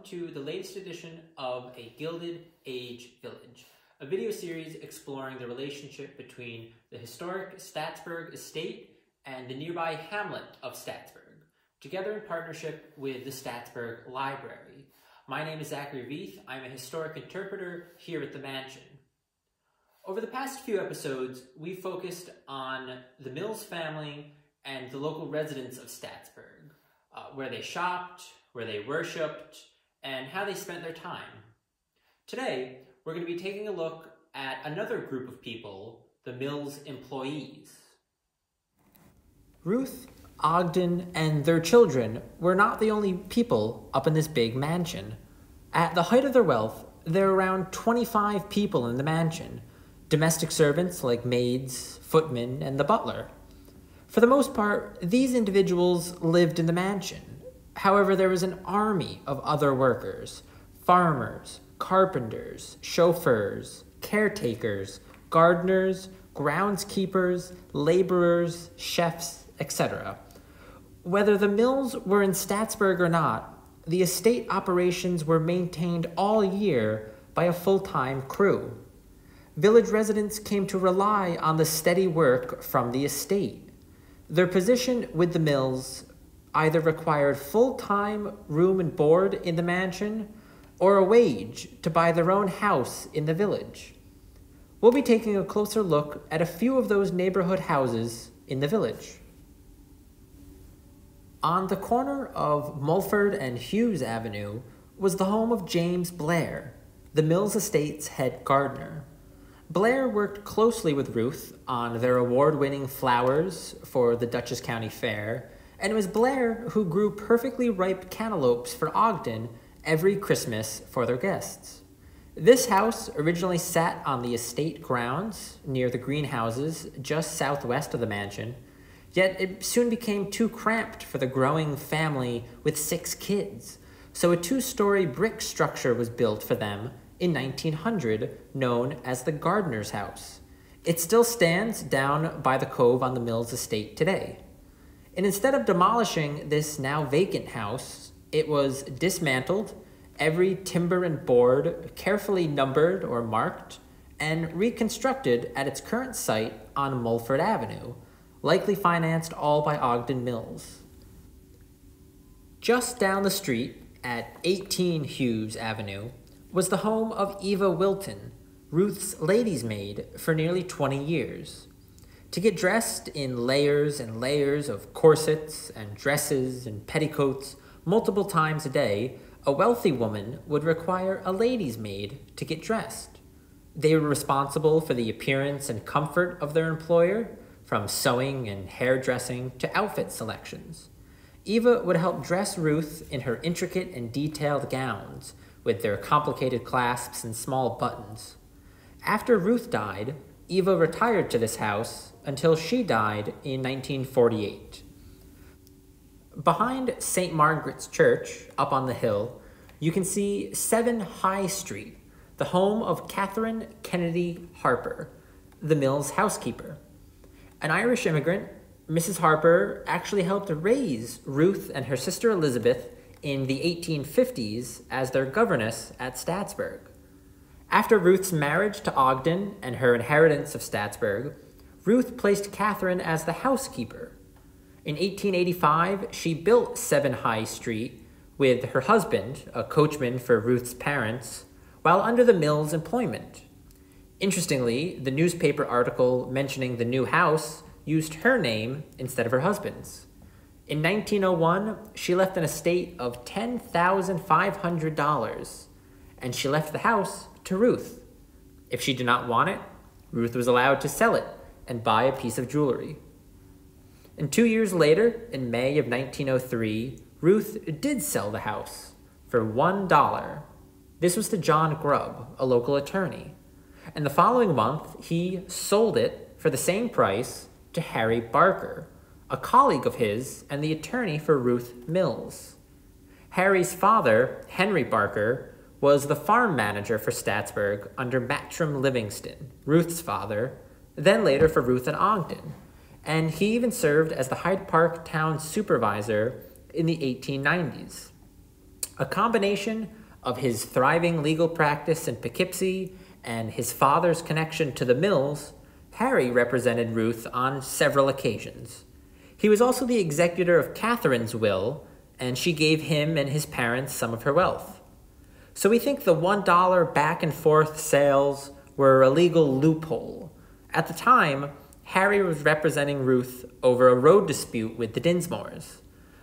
welcome to the latest edition of A Gilded Age Village, a video series exploring the relationship between the historic Staatsburg Estate and the nearby hamlet of Staatsburg, together in partnership with the Staatsburg Library. My name is Zachary Veith. I'm a historic interpreter here at the mansion. Over the past few episodes, we focused on the Mills family and the local residents of Staatsburg, where they shopped, where they worshipped, and how they spent their time. Today, we're going to be taking a look at another group of people, the Mills employees. Ruth, Ogden, and their children were not the only people up in this big mansion. At the height of their wealth, there were around 25 people in the mansion, domestic servants like maids, footmen, and the butler. For the most part, these individuals lived in the mansion. However, there was an army of other workers, farmers, carpenters, chauffeurs, caretakers, gardeners, groundskeepers, laborers, chefs, etc. Whether the mills were in Staatsburg or not, the estate operations were maintained all year by a full-time crew. Village residents came to rely on the steady work from the estate. Their position with the mills either required full-time room and board in the mansion or a wage to buy their own house in the village. We'll be taking a closer look at a few of those neighborhood houses in the village. On the corner of Mulford and Hughes Avenue was the home of James Blair, the Mills estate's head gardener. Blair worked closely with Ruth on their award-winning flowers for the Dutchess County Fair, and it was Blair who grew perfectly ripe cantaloupes for Ogden every Christmas for their guests. This house originally sat on the estate grounds near the greenhouses just southwest of the mansion, yet it soon became too cramped for the growing family with 6 kids, so a 2-story brick structure was built for them in 1900, known as the Gardener's House. It still stands down by the cove on the Mills estate today. And instead of demolishing this now vacant house, it was dismantled, every timber and board carefully numbered or marked, and reconstructed at its current site on Mulford Avenue, likely financed all by Ogden Mills. Just down the street at 18 Hughes Avenue was the home of Eva Wilton, Ruth's Ladies Maid for nearly 20 years. To get dressed in layers and layers of corsets and dresses and petticoats multiple times a day, a wealthy woman would require a lady's maid to get dressed. They were responsible for the appearance and comfort of their employer, from sewing and hairdressing to outfit selections. Eva would help dress Ruth in her intricate and detailed gowns, with their complicated clasps and small buttons. After Ruth died, Eva retired to this house until she died in 1948. Behind St. Margaret's Church, up on the hill, you can see 7 High Street, the home of Catherine Kennedy Harper, the Mills housekeeper. An Irish immigrant, Mrs. Harper actually helped raise Ruth and her sister Elizabeth in the 1850s as their governess at Staatsburg. After Ruth's marriage to Ogden and her inheritance of Staatsburg, Ruth placed Catherine as the housekeeper. In 1885, she built 7 High Street with her husband, a coachman for Ruth's parents, while under the Mills' employment. Interestingly, the newspaper article mentioning the new house used her name instead of her husband's. In 1901, she left an estate of $10,500, and she left the house to Ruth. If she did not want it, Ruth was allowed to sell it and buy a piece of jewelry. And 2 years later, in May of 1903, Ruth did sell the house for $1. This was to John Grubb, a local attorney. And the following month, he sold it for the same price to Harry Barker, a colleague of his and the attorney for Ruth Mills. Harry's father, Henry Barker, was the farm manager for Staatsburg under Matrim Livingston, Ruth's father, then later for Ruth and Ogden, and he even served as the Hyde Park town supervisor in the 1890s. A combination of his thriving legal practice in Poughkeepsie and his father's connection to the mills, Harry represented Ruth on several occasions. He was also the executor of Catherine's will, and she gave him and his parents some of her wealth. So we think the $1 back and forth sales were a legal loophole. At the time, Harry was representing Ruth over a road dispute with the Dinsmores.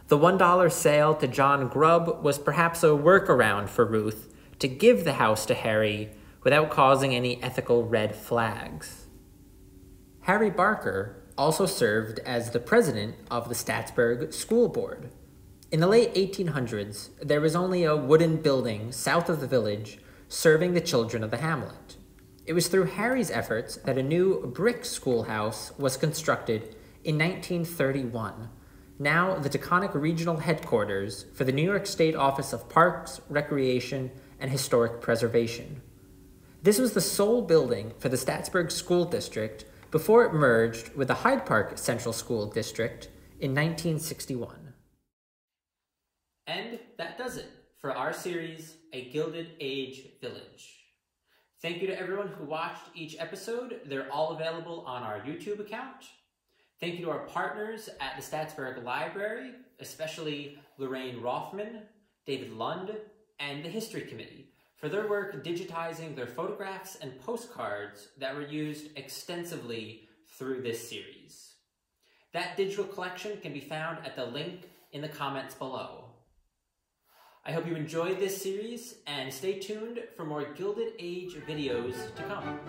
The $1 sale to John Grubb was perhaps a workaround for Ruth to give the house to Harry without causing any ethical red flags. Harry Barker also served as the president of the Staatsburg School Board. In the late 1800s, there was only a wooden building south of the village serving the children of the hamlet. It was through Harry's efforts that a new brick schoolhouse was constructed in 1931, now the Taconic Regional Headquarters for the New York State Office of Parks, Recreation, and Historic Preservation. This was the sole building for the Staatsburg School District before it merged with the Hyde Park Central School District in 1961. And that does it for our series, A Gilded Age Village. Thank you to everyone who watched each episode. They're all available on our YouTube account. Thank you to our partners at the Staatsburg Library, especially Lorraine Rothman, David Lund, and the History Committee for their work digitizing their photographs and postcards that were used extensively through this series. That digital collection can be found at the link in the comments below. I hope you enjoyed this series and stay tuned for more Gilded Age videos to come.